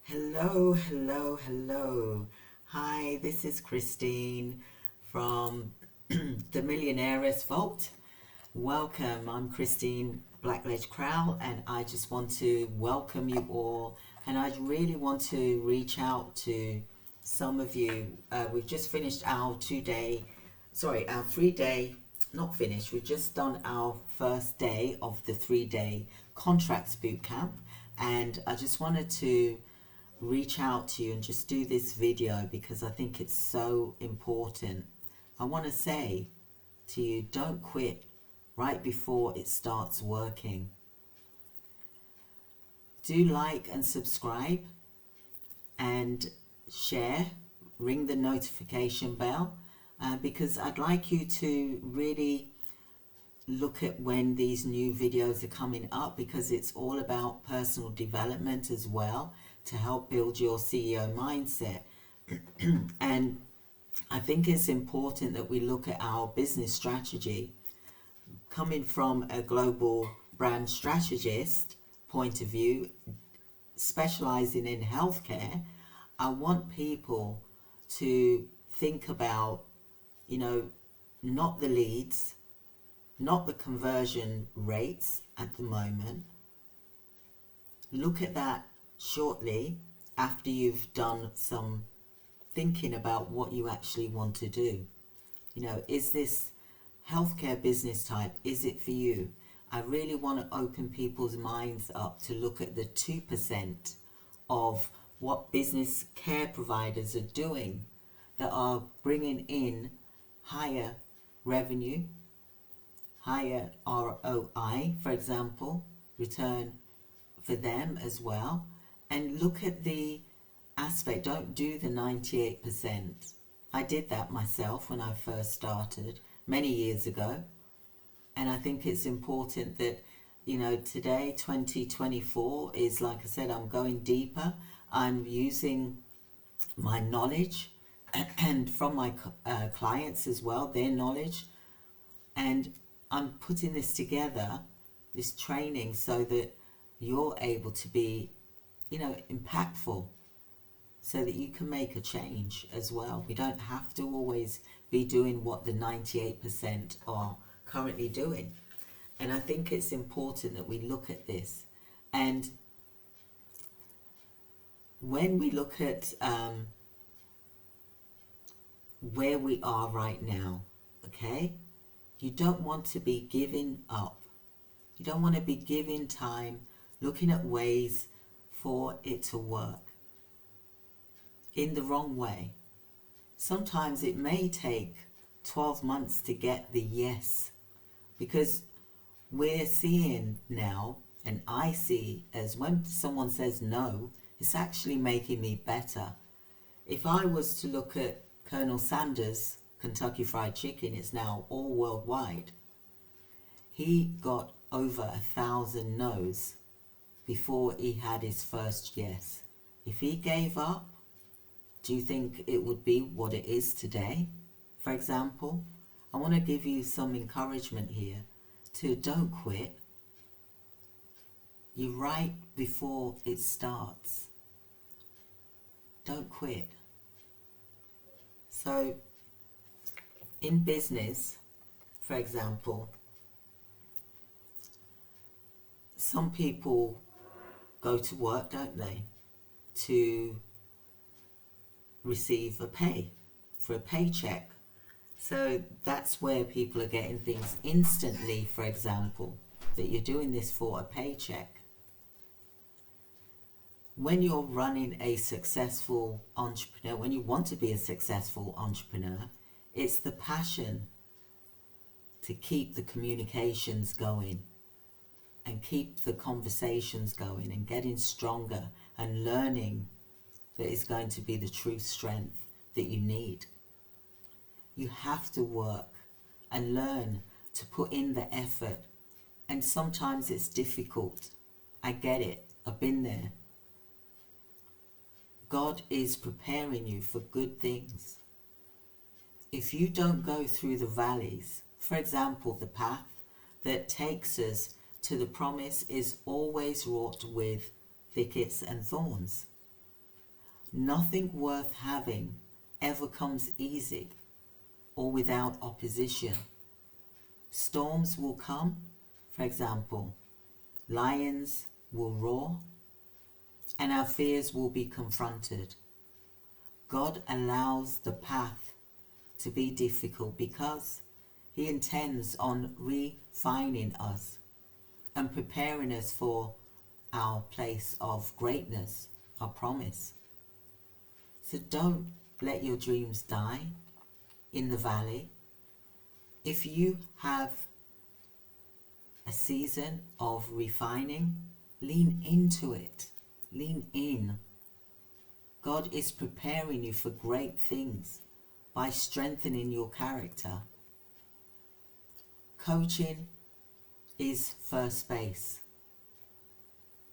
Hello, hello, hello. Hi, this is Christine from the Millionaire's Vault. Welcome, I'm Christine Blackledge Crowell, and I just want to welcome you all. And I really want to reach out to some of you. We've just finished our our 3 day, not finished, we've just done our first day of the 3 day contracts boot camp. And I just wanted to reach out to you and just do this video because I think it's so important. I want to say to you, don't quit right before it starts working. Do like and subscribe and share, ring the notification bell, because I'd like you to really look at when these new videos are coming up, because it's all about personal development as well to help build your CEO mindset. And I think it's important that we look at our business strategy coming from a global brand strategist point of view, specializing in healthcare. I want people to think about, not the leads, not the conversion rates at the moment. Look at that shortly after you've done some thinking about what you actually want to do. Is this healthcare business type, is it for you? I really want to open people's minds up to look at the 2% of what business care providers are doing that are bringing in higher revenue, higher ROI, for example, return for them as well. And look at the aspect, don't do the 98%. I did that myself when I first started many years ago. And I think it's important that, today, 2024, is, like I said, I'm going deeper. I'm using my knowledge and from my clients as well, their knowledge. And I'm putting this together, this training, so that you're able to be, impactful, so that you can make a change as well. We don't have to always be doing what the 98% are currently doing. And I think it's important that we look at this. And when we look at where we are right now, okay, you don't want to be giving up. You don't want to be giving time, looking at ways for it to work in the wrong way. Sometimes it may take 12 months to get the yes, because we're seeing now, and I see, as when someone says no, it's actually making me better. If I was to look at Colonel Sanders' Kentucky Fried Chicken, it's now all worldwide. He got over 1,000 no's before he had his first yes. If he gave up, do you think it would be what it is today? For example, I want to give you some encouragement here to don't quit. You're right before it starts. Don't quit. So, in business, for example, some people go to work, don't they, to receive a pay, for a paycheck. So that's where people are getting things instantly, for example, that you're doing this for a paycheck. When you're running a successful entrepreneur, when you want to be a successful entrepreneur, it's the passion to keep the communications going and keep the conversations going and getting stronger and learning that is going to be the true strength that you need. You have to work and learn to put in the effort. And sometimes it's difficult. I get it. I've been there. God is preparing you for good things. If you don't go through the valleys, for example, the path that takes us to the promise is always wrought with thickets and thorns. Nothing worth having ever comes easy or without opposition. Storms will come, for example, lions will roar, and our fears will be confronted. God allows the path to be difficult because He intends on refining us and preparing us for our place of greatness, our promise. So don't let your dreams die in the valley. If you have a season of refining, lean into it. Lean in. God is preparing you for great things by strengthening your character. Coaching is first base.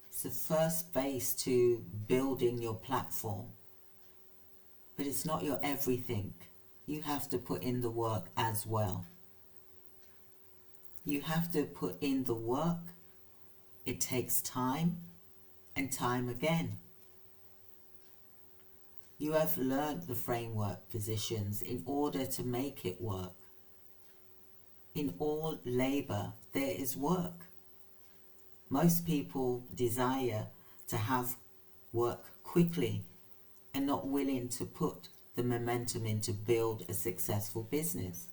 It's the first base to building your platform. But it's not your everything. You have to put in the work as well. You have to put in the work. It takes time and time again. You have learned the framework positions in order to make it work. In all labor, there is work. Most people desire to have work quickly and not willing to put the momentum in to build a successful business.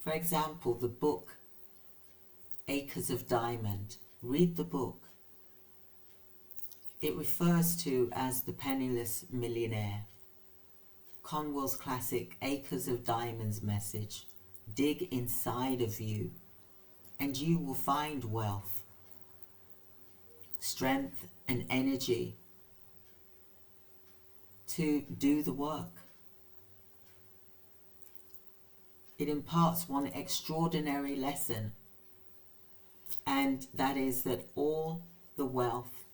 For example, the book Acres of Diamond. Read the book. It refers to as the penniless millionaire. Conwell's classic Acres of Diamonds message. Dig inside of you and you will find wealth, strength and energy to do the work. It imparts one extraordinary lesson, and that is that all the wealth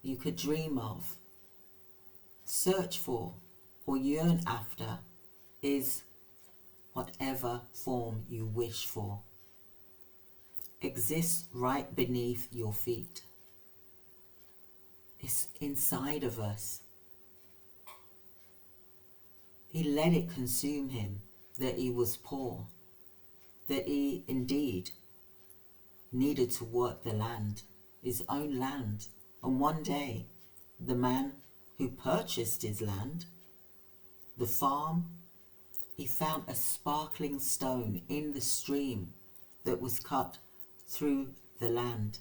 you could dream of, search for, or yearn after is whatever form you wish for. Exists right beneath your feet. It's inside of us. He let it consume him that he was poor, that he indeed needed to work the land, his own land. And one day, the man who purchased his land, the farm, he found a sparkling stone in the stream that was cut through the land.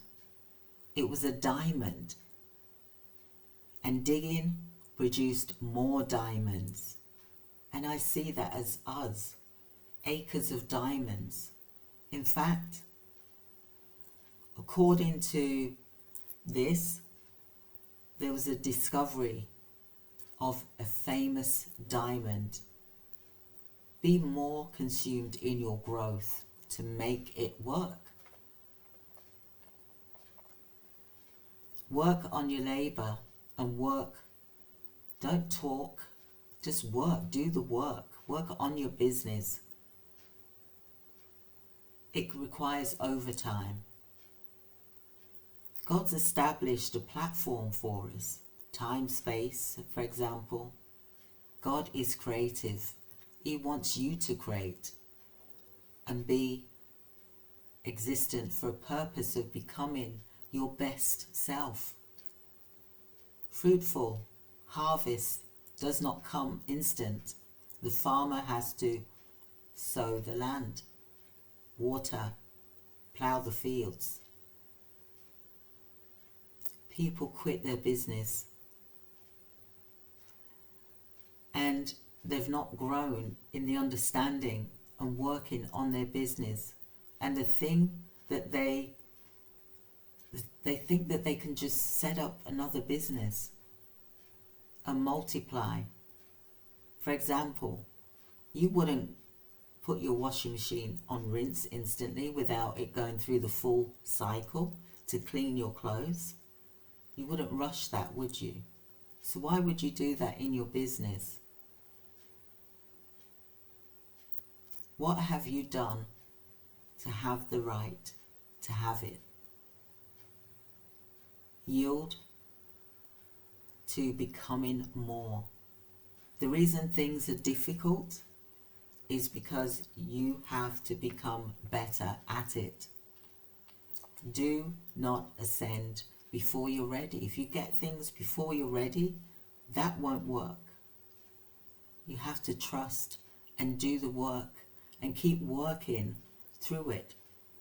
It was a diamond. And digging produced more diamonds. And I see that as us, acres of diamonds. In fact, according to this, there was a discovery of a famous diamond. Be more consumed in your growth to make it work. Work on your labor and work. Don't talk, just work. Do the work. Work on your business. It requires overtime. God's established a platform for us. Time, space, for example. God is creative. He wants you to create and be existent for a purpose of becoming your best self. Fruitful harvest does not come instant. The farmer has to sow the land, water, plough the fields. People quit their business and they've not grown in the understanding and working on their business. And the thing that they think that they can just set up another business and multiply. For example, you wouldn't put your washing machine on rinse instantly without it going through the full cycle to clean your clothes. You wouldn't rush that, would you? So why would you do that in your business? What have you done to have the right to have it? yield to becoming more. The reason things are difficult is because you have to become better at it. Do not ascend before you're ready. If you get things before you're ready, that won't work. You have to trust and do the work and keep working through it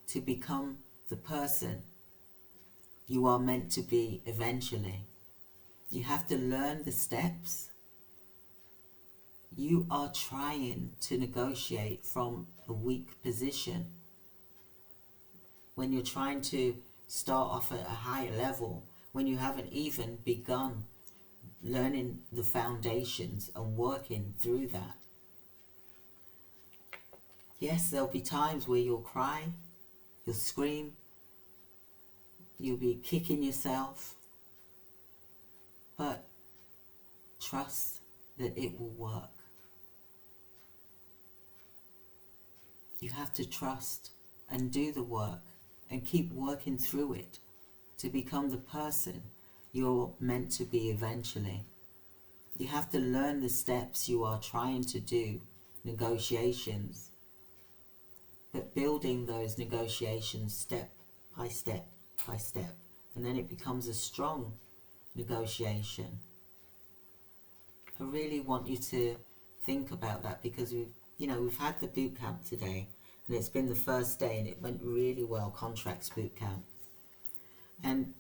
to become the person you are meant to be eventually. You have to learn the steps. You are trying to negotiate from a weak position. When you're trying to start off at a higher level, when you haven't even begun learning the foundations and working through that. Yes, there'll be times where you'll cry, you'll scream, you'll be kicking yourself, but trust that it will work. You have to trust and do the work and keep working through it to become the person you're meant to be eventually. You have to learn the steps you are trying to do, negotiations, but building those negotiations step by step by step, and then it becomes a strong negotiation. I really want you to think about that, because we've had the boot camp today, and it's been the first day and it went really well, contracts boot camp. And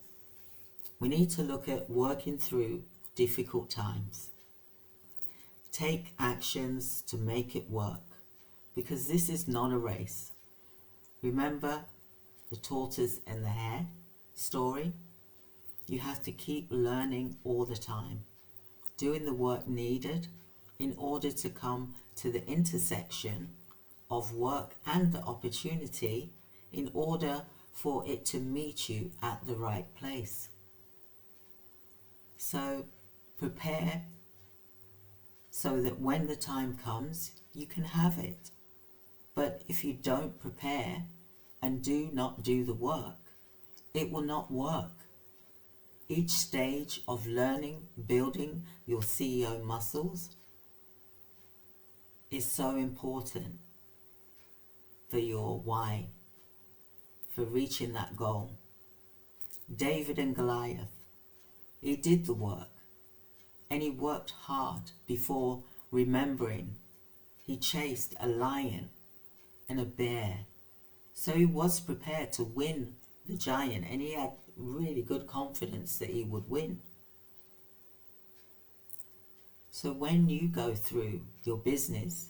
we need to look at working through difficult times. Take actions to make it work, because this is not a race. Remember the tortoise and the hare story? You have to keep learning all the time, doing the work needed in order to come to the intersection of work and the opportunity, in order for it to meet you at the right place. So prepare so that when the time comes, you can have it. But if you don't prepare and do not do the work, it will not work. Each stage of learning, building your CEO muscles is so important for your why, for reaching that goal. David and Goliath, he did the work, and he worked hard before remembering he chased a lion and a bear. So he was prepared to win the giant, and he had really good confidence that he would win. So when you go through your business,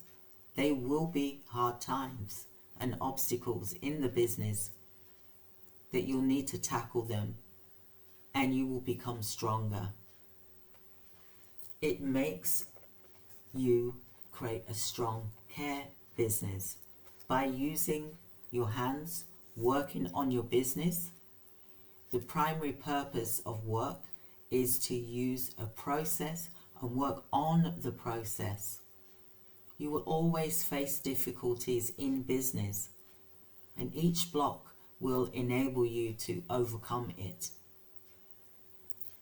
there will be hard times and obstacles in the business that you'll need to tackle them, and you will become stronger. It makes you create a strong care business by using your hands, working on your business. The primary purpose of work is to use a process and work on the process. You will always face difficulties in business, and each block will enable you to overcome it.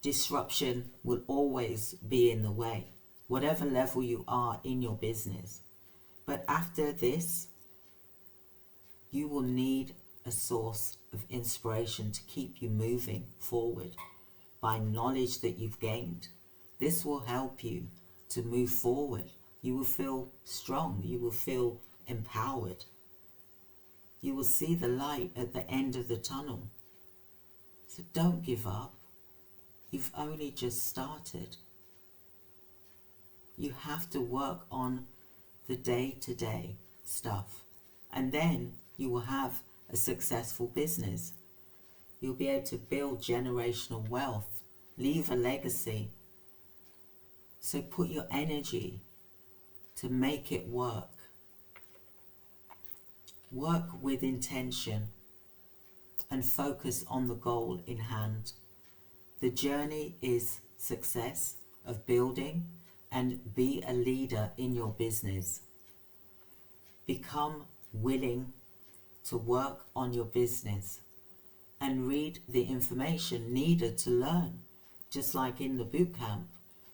Disruption will always be in the way, whatever level you are in your business. But after this, you will need a source of inspiration to keep you moving forward by knowledge that you've gained. This will help you to move forward. You will feel strong. You will feel empowered. You will see the light at the end of the tunnel. So don't give up. You've only just started. You have to work on the day-to-day stuff, and then you will have a successful business. You'll be able to build generational wealth, leave a legacy. So put your energy to make it work. Work with intention and focus on the goal in hand. The journey is success of building and be a leader in your business. Become willing to work on your business and read the information needed to learn. Just like in the boot camp,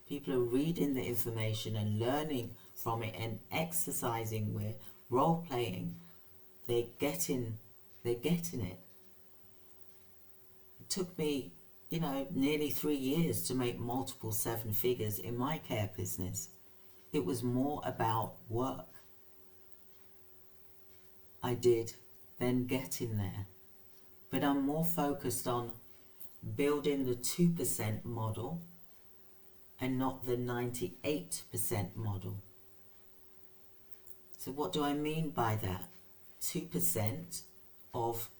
people are reading the information and learning from it and exercising with role playing. They're getting it. It took me, nearly 3 years to make multiple 7 figures in my care business. It was more about work I did than getting there. But I'm more focused on building the 2% model and not the 98% model. So what do I mean by that? 2% of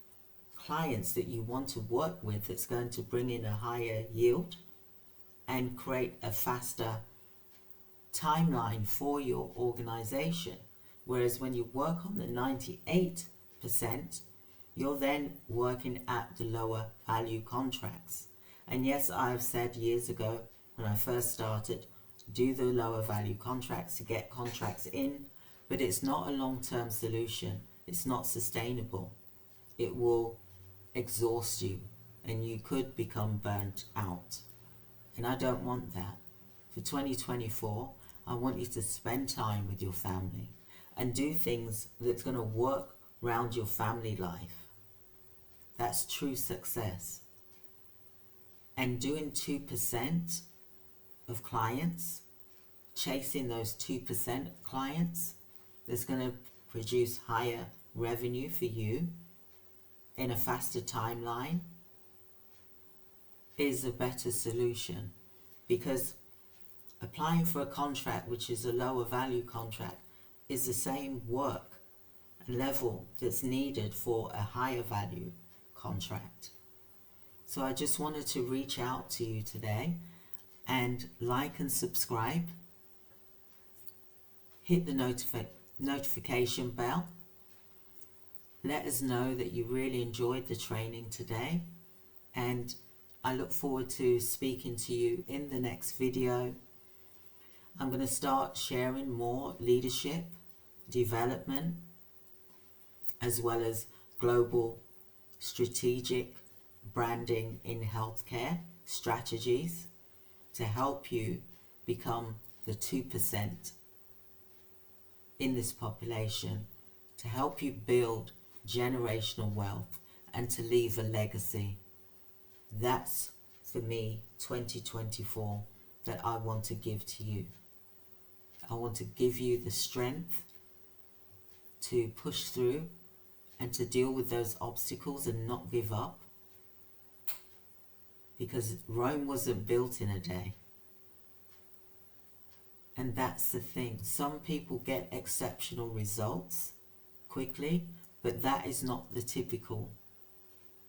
clients that you want to work with that's going to bring in a higher yield and create a faster timeline for your organization. Whereas when you work on the 98%, you're then working at the lower value contracts. And yes, I've said years ago when I first started, do the lower value contracts to get contracts in, but it's not a long-term solution. It's not sustainable. It will exhaust you and you could become burnt out. And I don't want that. For 2024, I want you to spend time with your family and do things that's going to work around your family life. That's true success. And doing 2% of clients, chasing those 2% clients, that's going to produce higher revenue for you in a faster timeline, is a better solution. Because applying for a contract which is a lower value contract is the same work level that's needed for a higher value contract. So I just wanted to reach out to you today and like and subscribe. Hit the notification bell. Let us know that you really enjoyed the training today, and I look forward to speaking to you in the next video. I'm going to start sharing more leadership, development, as well as global strategic branding in healthcare strategies to help you become the 2% in this population, to help you build generational wealth and to leave a legacy. That's, for me, 2024 that I want to give to you. I want to give you the strength to push through and to deal with those obstacles and not give up. Because Rome wasn't built in a day. And that's the thing. Some people get exceptional results quickly, but that is not the typical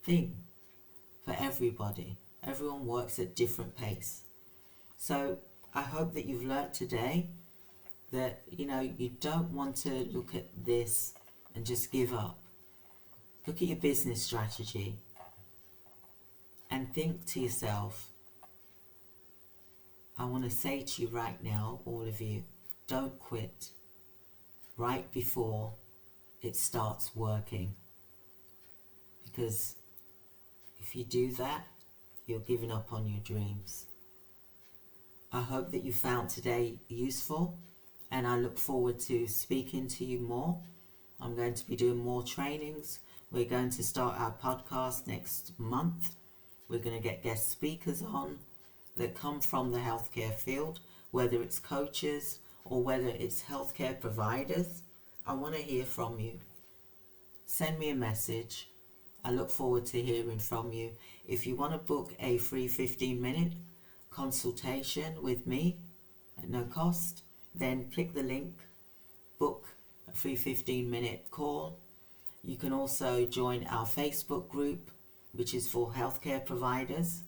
thing for everybody. Everyone works at different pace. So I hope that you've learnt today that, you don't want to look at this and just give up. Look at your business strategy and think to yourself, I want to say to you right now, all of you, don't quit right before it starts working. Because if you do that, you're giving up on your dreams. I hope that you found today useful, and I look forward to speaking to you more. I'm going to be doing more trainings. We're going to start our podcast next month. We're going to get guest speakers on that come from the healthcare field, whether it's coaches or whether it's healthcare providers. I want to hear from you. Send me a message. I look forward to hearing from you. If you want to book a free 15-minute consultation with me at no cost, then click the link, book a free 15-minute call. You can also join our Facebook group, which is for healthcare providers,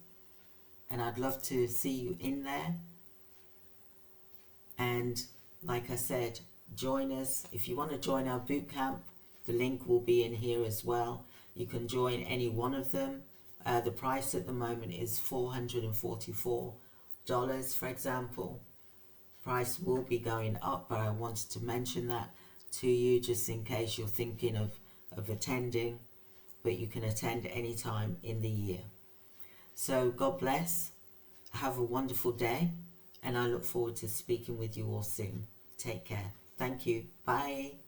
and I'd love to see you in there. And like I said, join us. If you want to join our boot camp, the link will be in here as well. You can join any one of them. The price at the moment is $444, for example. Price will be going up, but I wanted to mention that to you just in case you're thinking of attending. but you can attend any time in the year. So God bless. Have a wonderful day, and I look forward to speaking with you all soon. Take care. Thank you. Bye.